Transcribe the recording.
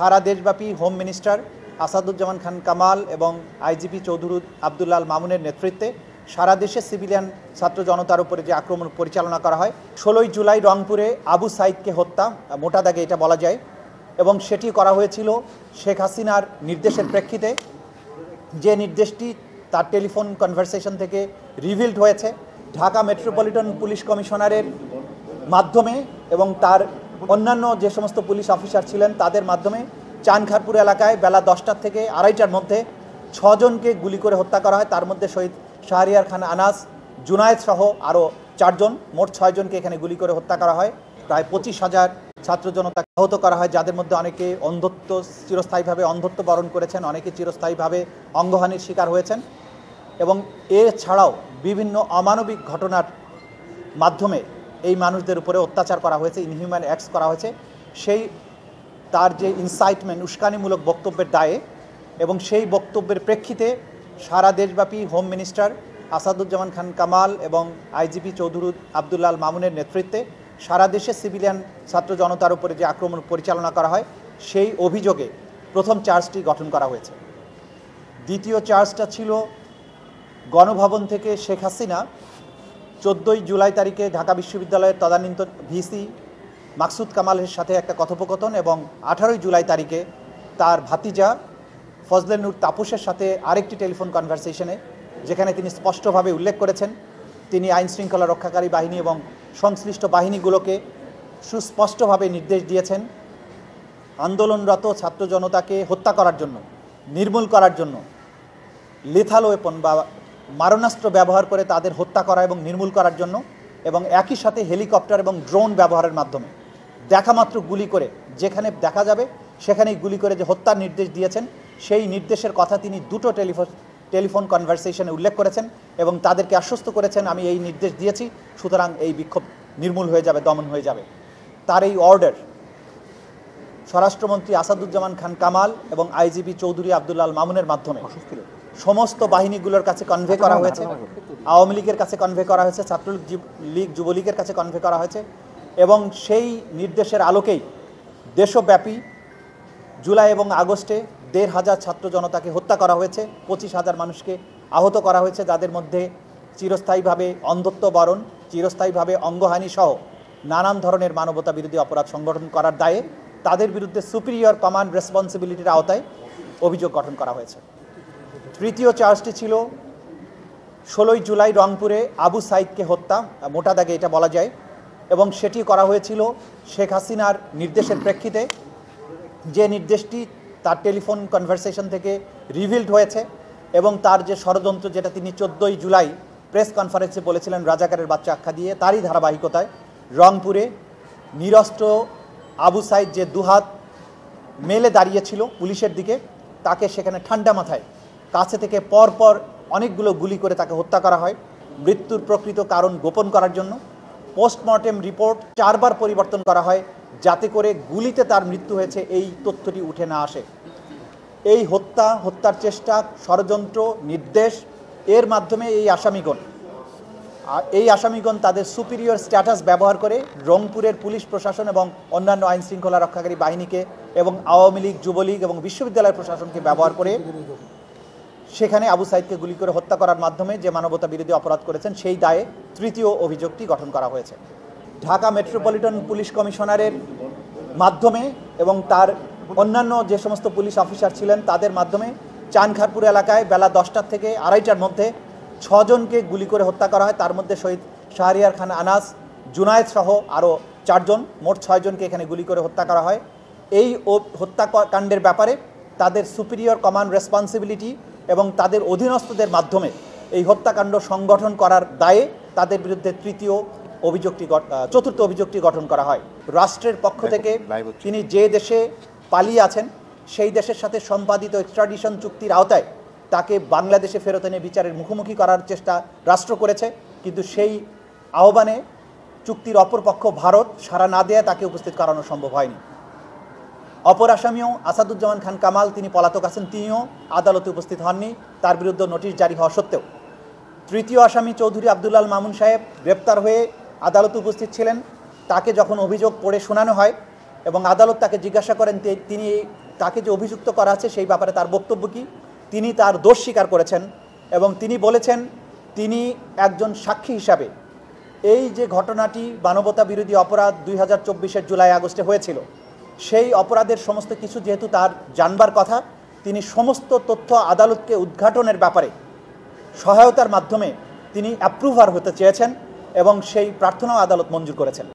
সারা দেশব্যাপী home minister Asaduzzaman Khan Kamal এবং IGP Chowdhury Abdul আল মামুনের নেতৃত্বে সারা দেশে সিভিলিয়ান ছাত্র জনতার উপরে যে আক্রমণ পরিচালনা করা হয় 16ই জুলাই রংপুরে আবু সাইদকে হত্যা, মোটা দাগে এটা বলা যায়, এবং সেটি করা হয়েছিল শেখ হাসিনার নির্দেশের প্রেক্ষিতে, যে নির্দেশটি তার টেলিফোন কনভারসেশন থেকে রিভিলড হয়েছে। ঢাকা মেট্রোপলিটন পুলিশ কমিশনারের মাধ্যমে এবং তার অন্যান্য যে সমস্ত পুলিশ অফিসার ছিলেন তাদের মাধ্যমে চানখারপুর এলাকায় বেলা 10টা থেকে 2:30টার মধ্যে 6 জনকে গুলি করে হত্যা করা হয়। তার মধ্যে শহীদ শাহরিয়ার খান আনাস, জুনায়েদ সহ আরও 4 জন, মোট 6 জনকে এখানে গুলি করে হত্যা করা হয়। প্রায় 25,000 ছাত্র জনতা আহত করা হয়, যাদের মধ্যে অনেকে চিরস্থায়ীভাবে অন্ধত্ব বরণ করেছেন, অনেকে চিরস্থায়ীভাবে অঙ্গহানির শিকার হয়েছেন। এবং এছাড়াও বিভিন্ন অমানবিক ঘটনার মাধ্যমে এই মানুষদের উপরে অত্যাচার করা হয়েছে, ইনহিউম্যান অ্যাক্টস করা হয়েছে। সেই তার যে ইনসাইটমেন্ট, উস্কানিমূলক বক্তব্যের দায়ে এবং সেই বক্তব্যের প্রেক্ষিতে সারা দেশব্যাপী হোম মিনিস্টার আসাদুজ্জামান খান কামাল এবং আইজিপি চৌধুরী আব্দুল আল মামুনের নেতৃত্বে সারা দেশে সিভিলিয়ান ছাত্র জনতার উপরে যে আক্রমণ পরিচালনা করা হয় সেই অভিযোগে প্রথম চার্জটি গঠন করা হয়েছে। দ্বিতীয় চার্জটা ছিল গণভবন থেকে শেখ হাসিনা 14ই জুলাই তারিখে ঢাকা বিশ্ববিদ্যালয়ের তদানীন্তন ভিসি মাকসুদ কামালের সাথে একটা কথোপকথন, এবং 18ই জুলাই তারিখে তার ভাতিজা ফজলে নূর তাপসের সাথে আরেকটি টেলিফোন কনভারসেশনে, যেখানে তিনি স্পষ্টভাবে উল্লেখ করেছেন তিনি আইন শৃঙ্খলা রক্ষাকারী বাহিনী এবং সংশ্লিষ্ট বাহিনীগুলোকে সুস্পষ্টভাবে নির্দেশ দিয়েছেন আন্দোলনরত ছাত্র জনতাকে হত্যা করার জন্য, নির্মূল করার জন্য লেথাল ওয়েপন বা মারণাস্ত্র ব্যবহার করে তাদের হত্যা করা এবং নির্মূল করার জন্য, এবং একই সাথে হেলিকপ্টার এবং ড্রোন ব্যবহারের মাধ্যমে দেখামাত্র গুলি করে, যেখানে দেখা যাবে সেখানেই গুলি করে যে হত্যার নির্দেশ দিয়েছেন, সেই নির্দেশের কথা তিনি দুটো টেলিফোন কনভারসেশনে উল্লেখ করেছেন এবং তাদেরকে আশ্বস্ত করেছেন আমি এই নির্দেশ দিয়েছি, সুতরাং এই বিক্ষোভ নির্মূল হয়ে যাবে, দমন হয়ে যাবে। তার এই অর্ডার স্বরাষ্ট্রমন্ত্রী আসাদুজ্জামান খান কামাল এবং আইজিপি চৌধুরী আব্দুল আল মামুনের মাধ্যমে সমস্ত বাহিনীগুলোর কাছে কনভে করা হয়েছে। আওয়ামী লীগের কাছে কনভে করা হয়েছে, ছাত্রলীগ যুবলীগের কাছে কনভে করা হয়েছে, এবং সেই নির্দেশের আলোকেই দেশব্যাপী জুলাই এবং আগস্টে 1,500 ছাত্র জনতাকে হত্যা করা হয়েছে, 25,000 মানুষকে আহত করা হয়েছে, যাদের মধ্যে চিরস্থায়ীভাবে অন্ধত্ব বরণ, চিরস্থায়ীভাবে অঙ্গহানি সহ নানান ধরনের মানবতা বিরোধী অপরাধ সংগঠন করার দায়ে তাদের বিরুদ্ধে সুপিরিয়র কমান্ড রেসপন্সিবিলিটির আওতায় অভিযোগ গঠন করা হয়েছে। তৃতীয় চার্জটি ছিল 16ই জুলাই রংপুরে আবু সাইদকে হত্যা, মোটা দাগে এটা বলা যায়, এবং সেটি করা হয়েছিল শেখ হাসিনার নির্দেশের প্রেক্ষিতে, যে নির্দেশটি তার টেলিফোন কনভারসেশন থেকে রিভিলড হয়েছে, এবং তার যে ষড়যন্ত্র, যেটা তিনি 14ই জুলাই প্রেস কনফারেন্সে বলেছিলেন রাজাকারের বাচ্চা আখ্যা দিয়ে, তারই ধারাবাহিকতায় রংপুরে নিরস্ত্র আবু সাইদ যে দুহাত মেলে দাঁড়িয়েছিল পুলিশের দিকে, তাকে সেখানে ঠান্ডা মাথায় কাছে থেকে পরপর অনেকগুলো গুলি করে তাকে হত্যা করা হয় মৃত্যুর প্রকৃত কারণ গোপন করার জন্য। পোস্টমর্টেম রিপোর্ট 4 বার পরিবর্তন করা হয় যাতে করে গুলিতে তার মৃত্যু হয়েছে এই তথ্যটি উঠে না আসে। এই হত্যার চেষ্টা, ষড়যন্ত্র, নির্দেশ এর মাধ্যমে এই আসামিগণ তাদের সুপিরিয়র স্ট্যাটাস ব্যবহার করে রংপুরের পুলিশ প্রশাসন এবং অন্যান্য আইন শৃঙ্খলা রক্ষাকারী বাহিনীকে এবং আওয়ামী লীগ, যুবলীগ এবং বিশ্ববিদ্যালয় প্রশাসনকে ব্যবহার করে সেখানে আবু সাইদকে গুলি করে হত্যা করার মাধ্যমে যে মানবতা বিরোধী অপরাধ করেছেন সেই দায়ে তৃতীয় অভিযোগটি গঠন করা হয়েছে। ঢাকা মেট্রোপলিটন পুলিশ কমিশনারের মাধ্যমে এবং তার অন্যান্য যে সমস্ত পুলিশ অফিসার ছিলেন তাদের মাধ্যমে চানখারপুর এলাকায় বেলা 10টা থেকে 2:30টার মধ্যে 6 জনকে গুলি করে হত্যা করা হয়। তার মধ্যে শহীদ শাহরিয়ার খান আনাস, জুনায়েদ সহ আরও 4 জন, মোট 6 জনকে এখানে গুলি করে হত্যা করা হয়। এই হত্যাকাণ্ডের ব্যাপারে তাদের সুপিরিয়র কমান্ড রেসপন্সিবিলিটি এবং তাদের অধীনস্থদের মাধ্যমে এই হত্যাকাণ্ড সংগঠন করার দায়ে তাদের বিরুদ্ধে চতুর্থ অভিযোগটি গঠন করা হয়। রাষ্ট্রের পক্ষ থেকে তিনি যে দেশে পালিয়ে আছেন সেই দেশের সাথে সম্পাদিত এক্সট্রাডিশন চুক্তির আওতায় তাকে বাংলাদেশে ফেরত এনে বিচারের মুখোমুখি করার চেষ্টা রাষ্ট্র করেছে, কিন্তু সেই আহ্বানে চুক্তির অপরপক্ষ ভারত সাড়া না দেয়া তাকে উপস্থিত করানো সম্ভব হয়নি। অপর আসামিও আসাদুজ্জামান খান কামাল, তিনি পলাতক আছেন, তিনিও আদালতে উপস্থিত হননি, তার বিরুদ্ধে নোটিশ জারি হওয়া সত্ত্বেও। তৃতীয় আসামি চৌধুরী আব্দুল আল মামুন সাহেব গ্রেপ্তার হয়ে আদালতে উপস্থিত ছিলেন। তাকে যখন অভিযোগ পড়ে শোনানো হয় এবং আদালত তাকে জিজ্ঞাসা করেন তিনি তাকে যে অভিযুক্ত করা আছে সেই ব্যাপারে তার বক্তব্য কি, তিনি তার দোষ স্বীকার করেছেন এবং তিনি বলেছেন তিনি একজন সাক্ষী হিসাবে এই যে ঘটনাটি মানবতা বিরোধী অপরাধ 2024-এর জুলাই আগস্টে হয়েছিল সেই অপরাধের সমস্ত কিছু যেহেতু তার জানবার কথা, তিনি সমস্ত তথ্য আদালতকে উদ্ঘাটনের ব্যাপারে সহায়তার মাধ্যমে তিনি অ্যাপ্রুভার হতে চেয়েছেন এবং সেই প্রার্থনাও আদালত মঞ্জুর করেছেন।